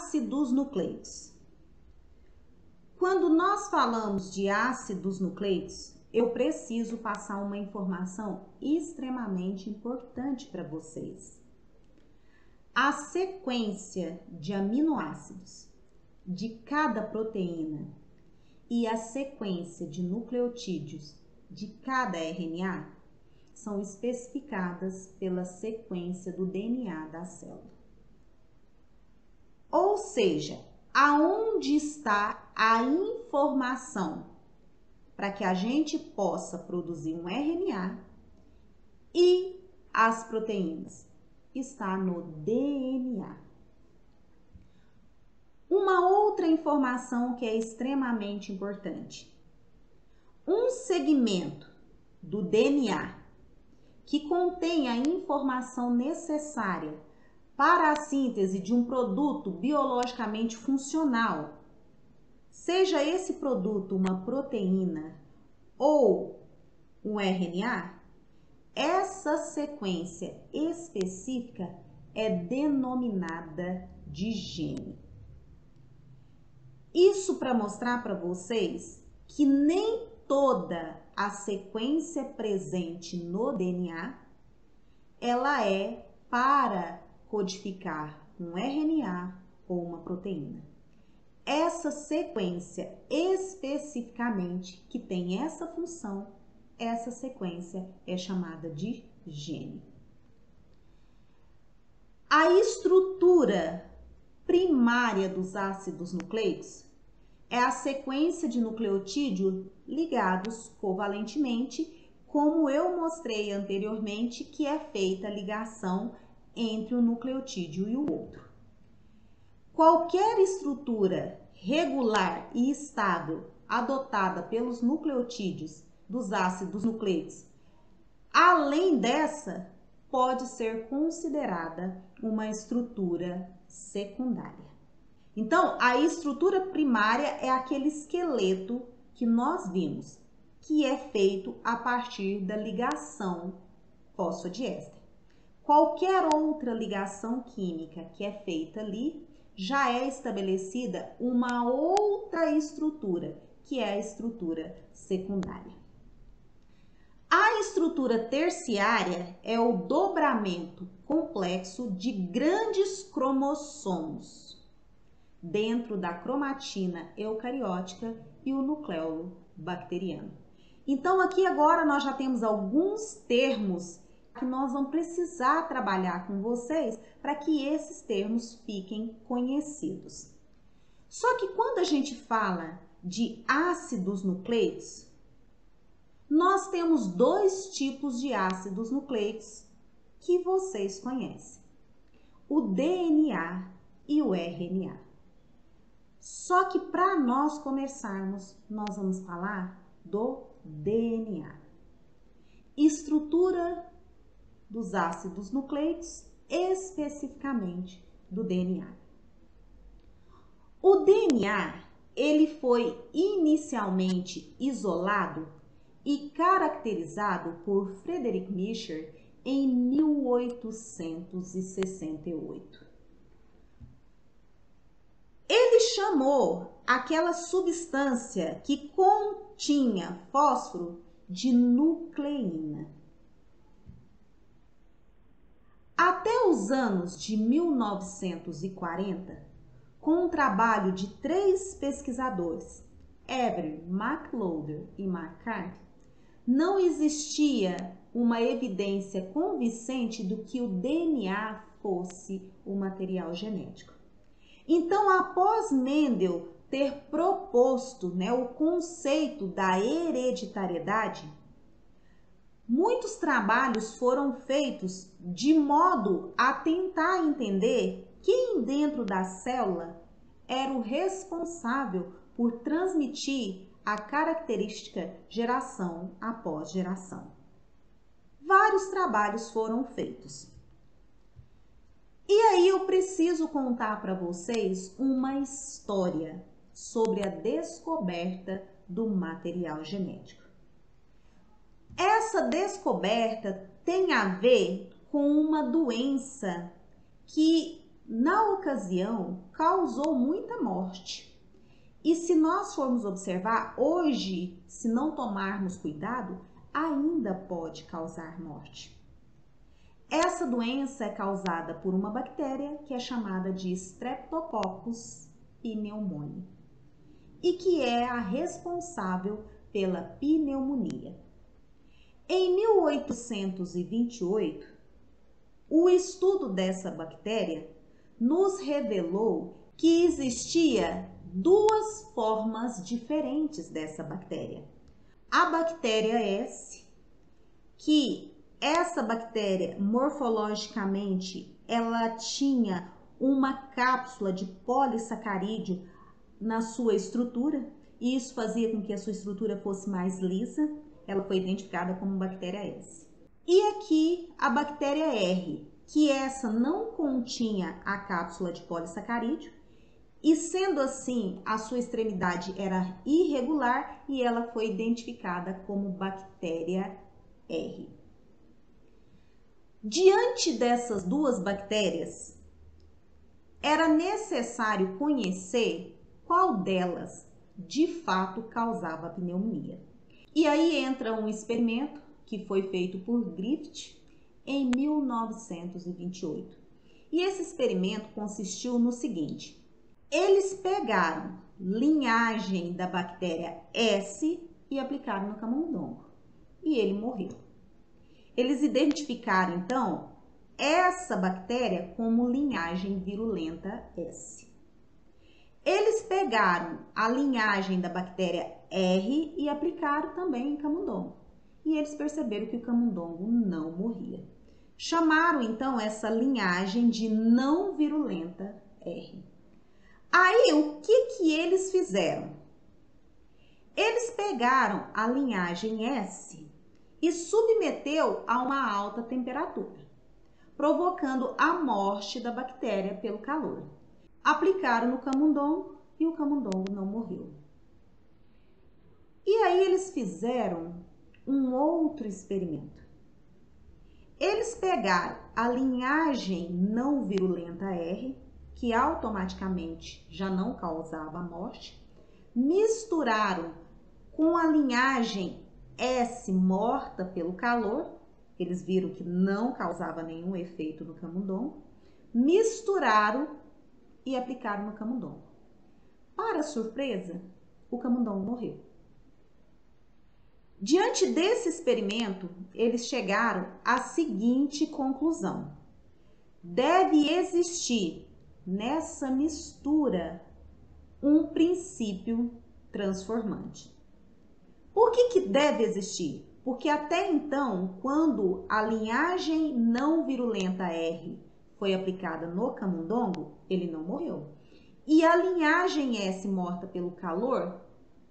ácidos nucleicos. Quando nós falamos de ácidos nucleicos, eu preciso passar uma informação extremamente importante para vocês. A sequência de aminoácidos de cada proteína e a sequência de nucleotídeos de cada RNA são especificadas pela sequência do DNA da célula. Ou seja, aonde está a informação para que a gente possa produzir um RNA e as proteínas? Está no DNA. Uma outra informação que é extremamente importante. Um segmento do DNA que contém a informação necessária para a síntese de um produto biologicamente funcional, seja esse produto uma proteína ou um RNA, essa sequência específica é denominada de gene. Isso para mostrar para vocês que nem toda a sequência presente no DNA, ela é para codificar um RNA ou uma proteína. Essa sequência especificamente que tem essa função, essa sequência é chamada de gene. A estrutura primária dos ácidos nucleicos é a sequência de nucleotídeos ligados covalentemente, como eu mostrei anteriormente, que é feita a ligação entre um nucleotídeo e o outro. Qualquer estrutura regular e estável adotada pelos nucleotídeos dos ácidos nucleicos, além dessa, pode ser considerada uma estrutura secundária. Então, a estrutura primária é aquele esqueleto que nós vimos, que é feito a partir da ligação fosfodiéster. Qualquer outra ligação química que é feita ali, já é estabelecida uma outra estrutura, que é a estrutura secundária. A estrutura terciária é o dobramento complexo de grandes cromossomos dentro da cromatina eucariótica e o nucleolo bacteriano. Então, aqui agora nós já temos alguns termos que nós vamos precisar trabalhar com vocês para que esses termos fiquem conhecidos. Só que quando a gente fala de ácidos nucleicos, nós temos dois tipos de ácidos nucleicos que vocês conhecem: o DNA e o RNA. Só que para nós começarmos, nós vamos falar do DNA. Estrutura dos ácidos nucleicos, especificamente do DNA. O DNA, ele foi inicialmente isolado e caracterizado por Friedrich Miescher em 1868. Ele chamou aquela substância que continha fósforo de nucleína. Até os anos de 1940, com o trabalho de três pesquisadores, Avery, McLeod e McCarthy, não existia uma evidência convincente do que o DNA fosse o material genético. Então, após Mendel ter proposto, o conceito da hereditariedade, muitos trabalhos foram feitos de modo a tentar entender quem dentro da célula era o responsável por transmitir a característica geração após geração. Vários trabalhos foram feitos. E aí eu preciso contar para vocês uma história sobre a descoberta do material genético. Essa descoberta tem a ver com uma doença que na ocasião, causou muita morte. E se nós formos observar, hoje, se não tomarmos cuidado, ainda pode causar morte. Essa doença é causada por uma bactéria que é chamada de Streptococcus pneumoniae e que é a responsável pela pneumonia. Em 1828, o estudo dessa bactéria nos revelou que existia duas formas diferentes dessa bactéria. A bactéria S, que essa bactéria morfologicamente ela tinha uma cápsula de polissacarídeo na sua estrutura e isso fazia com que a sua estrutura fosse mais lisa. Ela foi identificada como bactéria S. E aqui a bactéria R, que essa não continha a cápsula de polissacarídeo e sendo assim a sua extremidade era irregular e ela foi identificada como bactéria R. Diante dessas duas bactérias, era necessário conhecer qual delas de fato causava a pneumonia. E aí entra um experimento que foi feito por Griffith em 1928. E esse experimento consistiu no seguinte: eles pegaram linhagem da bactéria S e aplicaram no camundongo e ele morreu. Eles identificaram então essa bactéria como linhagem virulenta S. Eles pegaram a linhagem da bactéria R e aplicaram também em camundongo. E eles perceberam que o camundongo não morria. Chamaram então essa linhagem de não virulenta R. Aí o que eles fizeram? Eles pegaram a linhagem S e submeteu a uma alta temperatura, provocando a morte da bactéria pelo calor. Aplicaram no camundongo e o camundongo não morreu. E aí eles fizeram um outro experimento. Eles pegaram a linhagem não virulenta R, que automaticamente já não causava morte, misturaram com a linhagem S morta pelo calor, eles viram que não causava nenhum efeito no camundongo, misturaram e aplicaram no camundongo. Para surpresa, o camundongo morreu. Diante desse experimento, eles chegaram à seguinte conclusão: deve existir nessa mistura um princípio transformante. Por que deve existir? Porque até então, quando a linhagem não virulenta R foi aplicada no camundongo, ele não morreu. E a linhagem S morta pelo calor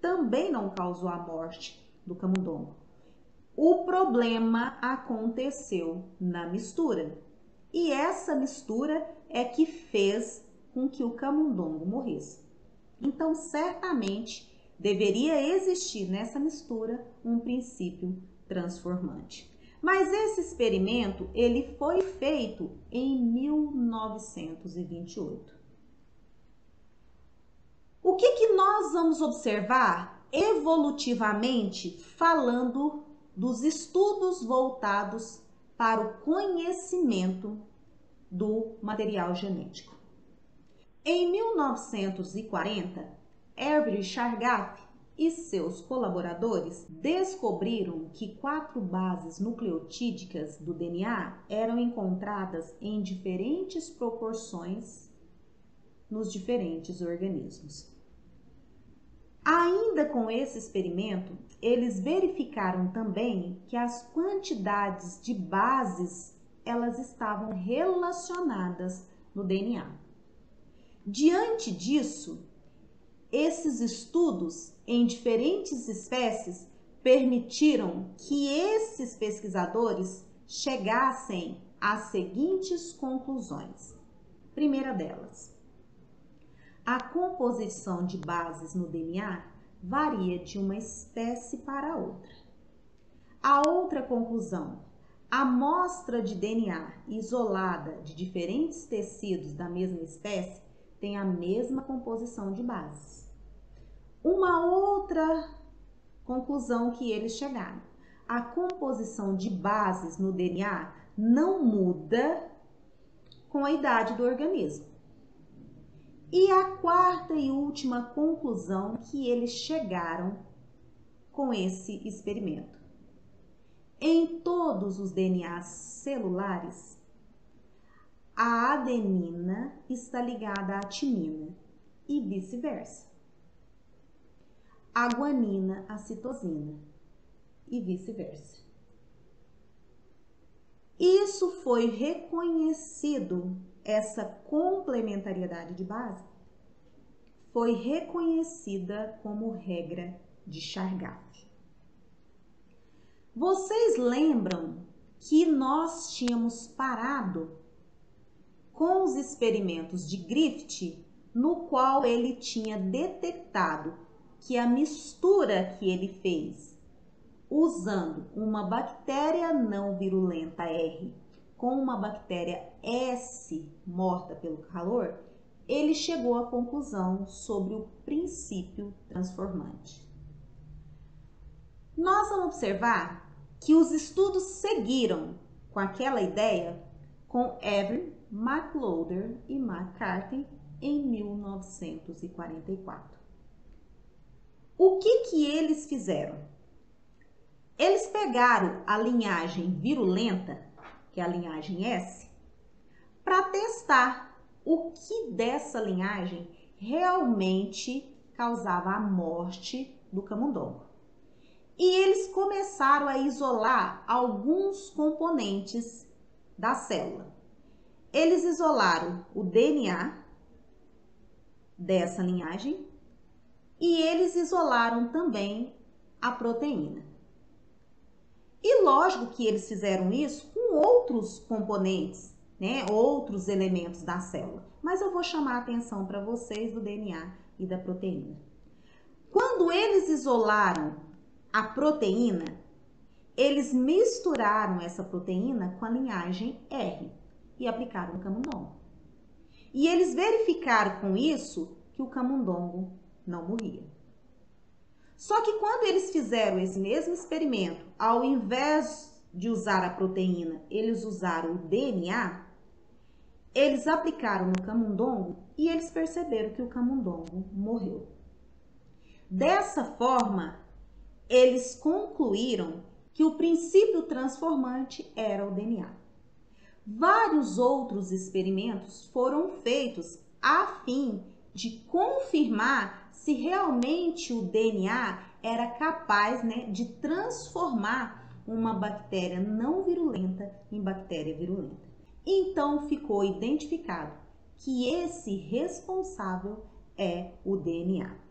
também não causou a morte do camundongo. O problema aconteceu na mistura. E essa mistura é que fez com que o camundongo morresse. Então, certamente, deveria existir nessa mistura um princípio transformante. Mas esse experimento, ele foi feito em 1928. O que nós vamos observar evolutivamente falando dos estudos voltados para o conhecimento do material genético? Em 1940, Hervé Chargaff e seus colaboradores descobriram que 4 bases nucleotídicas do DNA eram encontradas em diferentes proporções nos diferentes organismos. Ainda com esse experimento, eles verificaram também que as quantidades de bases elas estavam relacionadas no DNA. Diante disso, esses estudos em diferentes espécies permitiram que esses pesquisadores chegassem às seguintes conclusões. Primeira delas, a composição de bases no DNA varia de uma espécie para outra. A outra conclusão, A amostra de DNA isolada de diferentes tecidos da mesma espécie tem a mesma composição de bases. Uma outra conclusão que eles chegaram: a composição de bases no DNA não muda com a idade do organismo. E a quarta e última conclusão que eles chegaram com esse experimento: em todos os DNAs celulares, a adenina está ligada à timina e vice-versa. A guanina à citosina e vice-versa. Isso foi reconhecido, essa complementariedade de base foi reconhecida como regra de Chargaff. Vocês lembram que nós tínhamos parado com os experimentos de Griffith, no qual ele tinha detectado que a mistura que ele fez usando uma bactéria não virulenta R com uma bactéria S morta pelo calor, ele chegou à conclusão sobre o princípio transformante. Nós vamos observar que os estudos seguiram com aquela ideia com Avery, McLeod e McCarthy em 1944. O que eles fizeram? Eles pegaram a linhagem virulenta, que é a linhagem S, para testar o que dessa linhagem realmente causava a morte do camundongo. E eles começaram a isolar alguns componentes da célula. Eles isolaram o DNA dessa linhagem e eles isolaram também a proteína. E lógico que eles fizeram isso com outros componentes, né, outros elementos da célula. Mas eu vou chamar a atenção para vocês do DNA e da proteína. Quando eles isolaram a proteína, eles misturaram essa proteína com a linhagem R e aplicaram no camundongo. E eles verificaram com isso que o camundongo não morria. Só que quando eles fizeram esse mesmo experimento, ao invés de usar a proteína, eles usaram o DNA, eles aplicaram no camundongo e eles perceberam que o camundongo morreu. Dessa forma, eles concluíram que o princípio transformante era o DNA. Vários outros experimentos foram feitos a fim de confirmar se realmente o DNA era capaz, né, de transformar uma bactéria não virulenta em bactéria virulenta. Então ficou identificado que esse responsável é o DNA.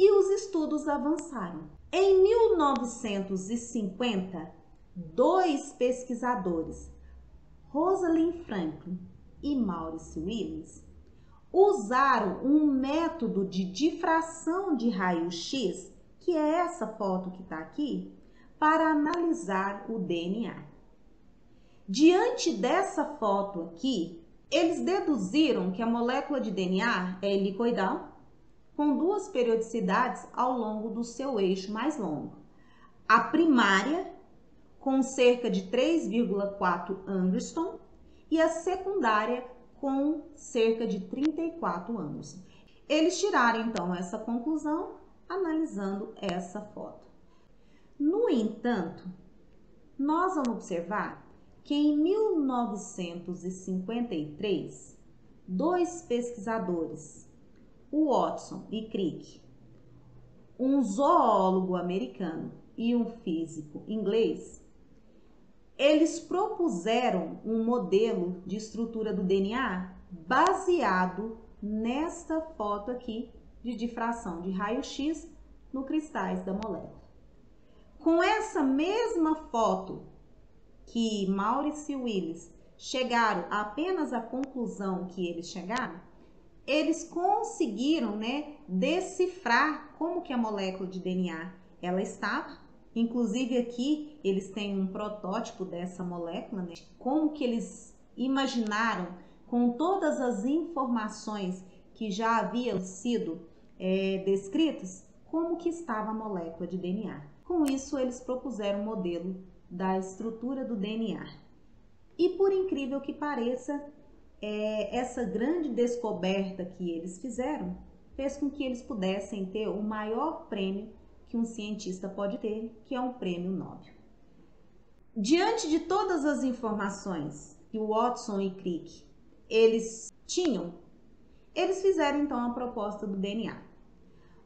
E os estudos avançaram. Em 1950, dois pesquisadores, Rosalind Franklin e Maurice Willis, usaram um método de difração de raio-x, que é essa foto que está aqui, para analisar o DNA. Diante dessa foto aqui, eles deduziram que a molécula de DNA é helicoidal, com duas periodicidades ao longo do seu eixo mais longo. A primária, com cerca de 3,4 angstrom, e a secundária, com cerca de 34 angstrom. Eles tiraram, então, essa conclusão analisando essa foto. No entanto, nós vamos observar que em 1953, dois pesquisadores, o Watson e Crick, um zoólogo americano e um físico inglês, eles propuseram um modelo de estrutura do DNA baseado nesta foto aqui de difração de raio-x no cristais da molécula. Com essa mesma foto que Maurice e Willis chegaram apenas à conclusão que eles chegaram, eles conseguiram, né, decifrar como que a molécula de DNA ela estava Inclusive aqui eles têm um protótipo dessa molécula, né? Como que eles imaginaram, com todas as informações que já haviam sido descritas, como que estava a molécula de DNA. Com isso, eles propuseram um modelo da estrutura do DNA. E por incrível que pareça, essa grande descoberta que eles fizeram fez com que eles pudessem ter o maior prêmio que um cientista pode ter, que é um prêmio Nobel. Diante de todas as informações que Watson e Crick eles tinham, eles fizeram então a proposta do DNA.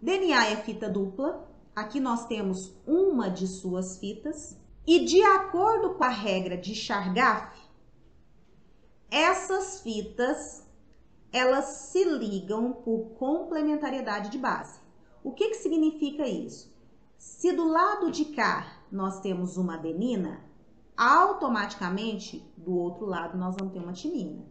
DNA é fita dupla. Aqui nós temos uma de suas fitas e, de acordo com a regra de Chargaff, essas fitas elas se ligam por complementariedade de base. O que que significa isso? Se do lado de cá nós temos uma adenina, automaticamente do outro lado nós vamos ter uma timina.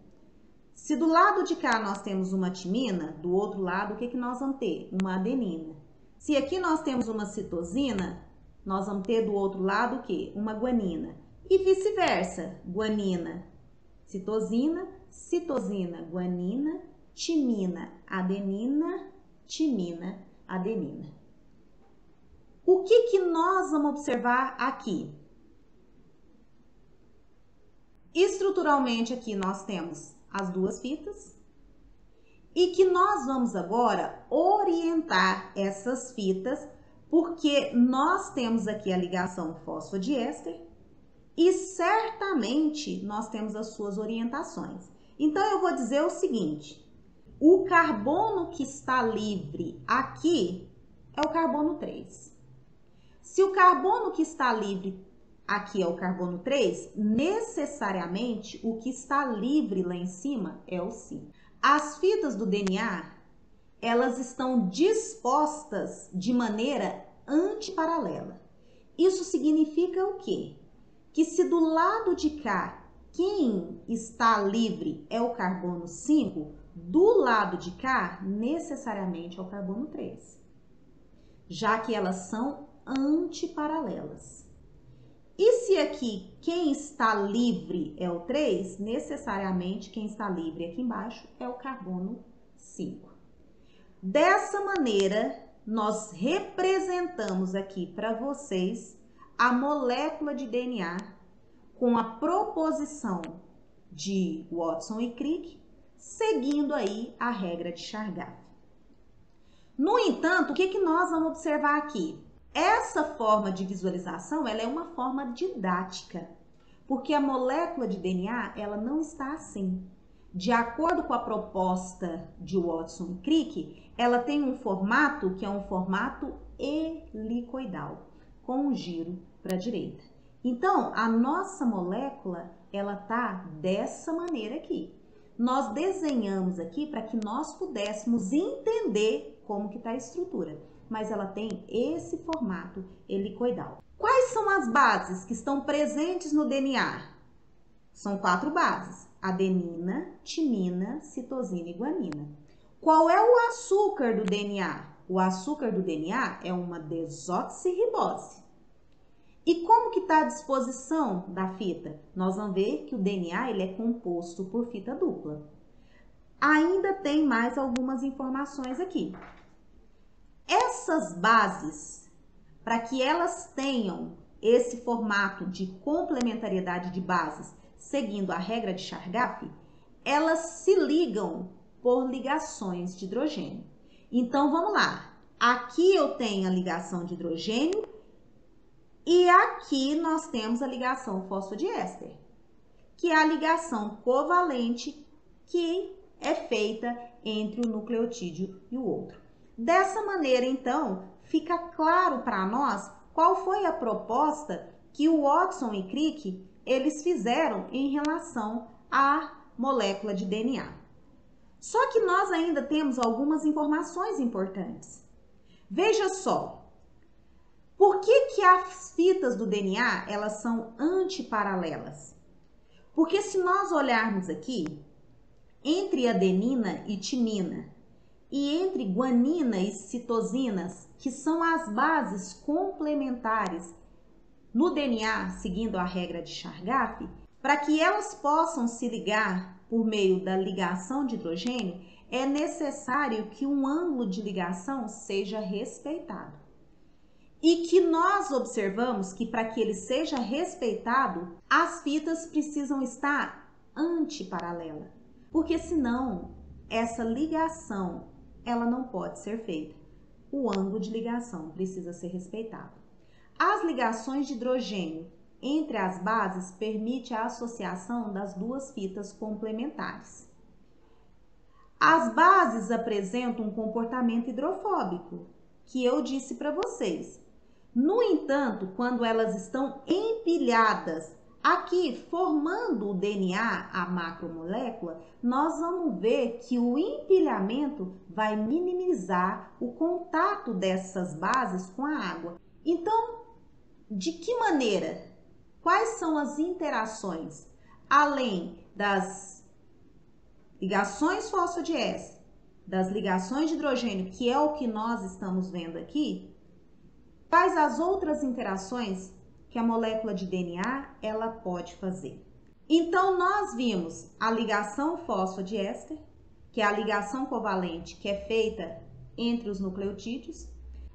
Se do lado de cá nós temos uma timina, do outro lado o que que nós vamos ter? Uma adenina. Se aqui nós temos uma citosina, nós vamos ter do outro lado o quê? Uma guanina. E vice-versa, guanina, citosina, citosina, guanina, timina, adenina, timina, adenina. O que que nós vamos observar aqui? Estruturalmente aqui nós temos as duas fitas e que nós vamos agora orientar essas fitas, porque nós temos aqui a ligação fosfodiéster e certamente nós temos as suas orientações. Então eu vou dizer o seguinte: o carbono que está livre aqui é o carbono 3. Se o carbono que está livre aqui é o carbono 3, necessariamente o que está livre lá em cima é o 5. As fitas do DNA, elas estão dispostas de maneira antiparalela. Isso significa o quê? Que se do lado de cá quem está livre é o carbono 5, do lado de cá necessariamente é o carbono 3, já que elas são antiparalelas. E se aqui quem está livre é o 3, necessariamente quem está livre aqui embaixo é o carbono 5. Dessa maneira, nós representamos aqui para vocês a molécula de DNA com a proposição de Watson e Crick, seguindo aí a regra de Chargaff. No entanto, o que nós vamos observar aqui? Essa forma de visualização, ela é uma forma didática, porque a molécula de DNA, ela não está assim. De acordo com a proposta de Watson e Crick, ela tem um formato que é um formato helicoidal, com um giro para a direita. Então, a nossa molécula, ela tá dessa maneira aqui. Nós desenhamos aqui para que nós pudéssemos entender como que está a estrutura, mas ela tem esse formato helicoidal. Quais são as bases que estão presentes no DNA? São 4 bases: adenina, timina, citosina e guanina. Qual é o açúcar do DNA? O açúcar do DNA é uma desoxirribose. E como que está a disposição da fita? Nós vamos ver que o DNA ele é composto por fita dupla. Ainda tem mais algumas informações aqui. Essas bases, para que elas tenham esse formato de complementariedade de bases, seguindo a regra de Chargaff, elas se ligam por ligações de hidrogênio. Então, vamos lá. Aqui eu tenho a ligação de hidrogênio e aqui nós temos a ligação fosfodiéster, que é a ligação covalente que é feita entre o nucleotídeo e o outro. Dessa maneira, então, fica claro para nós qual foi a proposta que o Watson e Crick eles fizeram em relação à molécula de DNA. Só que nós ainda temos algumas informações importantes. Veja só, por que as fitas do DNA elas são antiparalelas? Porque se nós olharmos aqui, entre adenina e timina, e entre guanina e citosinas, que são as bases complementares no DNA, seguindo a regra de Chargaff, para que elas possam se ligar por meio da ligação de hidrogênio, é necessário que um ângulo de ligação seja respeitado. E que nós observamos que para que ele seja respeitado, as fitas precisam estar antiparalelas, porque senão essa ligação ela não pode ser feita. O ângulo de ligação precisa ser respeitado. As ligações de hidrogênio entre as bases permite a associação das duas fitas complementares. As bases apresentam um comportamento hidrofóbico, que eu disse para vocês. No entanto, quando elas estão empilhadas aqui, formando o DNA, a macromolécula, nós vamos ver que o empilhamento vai minimizar o contato dessas bases com a água. Então, de que maneira? Quais são as interações? Além das ligações fosfodiéster, das ligações de hidrogênio, que é o que nós estamos vendo aqui, quais as outras interações que a molécula de DNA ela pode fazer? Então, nós vimos a ligação fosfodiéster, que é a ligação covalente que é feita entre os nucleotídeos.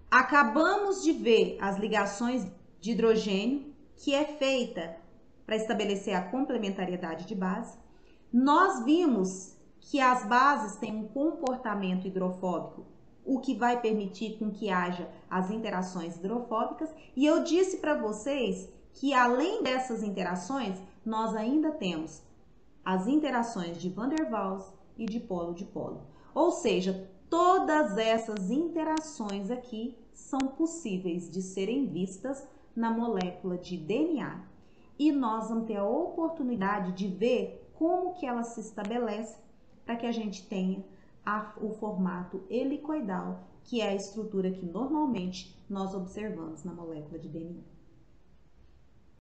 Acabamos de ver as ligações de hidrogênio, que é feita para estabelecer a complementariedade de base. Nós vimos que as bases têm um comportamento hidrofóbico, o que vai permitir com que haja as interações hidrofóbicas. E eu disse para vocês que além dessas interações, nós ainda temos as interações de Van der Waals e de polo-dipolo. Ou seja, todas essas interações aqui são possíveis de serem vistas na molécula de DNA. E nós vamos ter a oportunidade de ver como que ela se estabelece para que a gente tenha o formato helicoidal, que é a estrutura que normalmente nós observamos na molécula de DNA.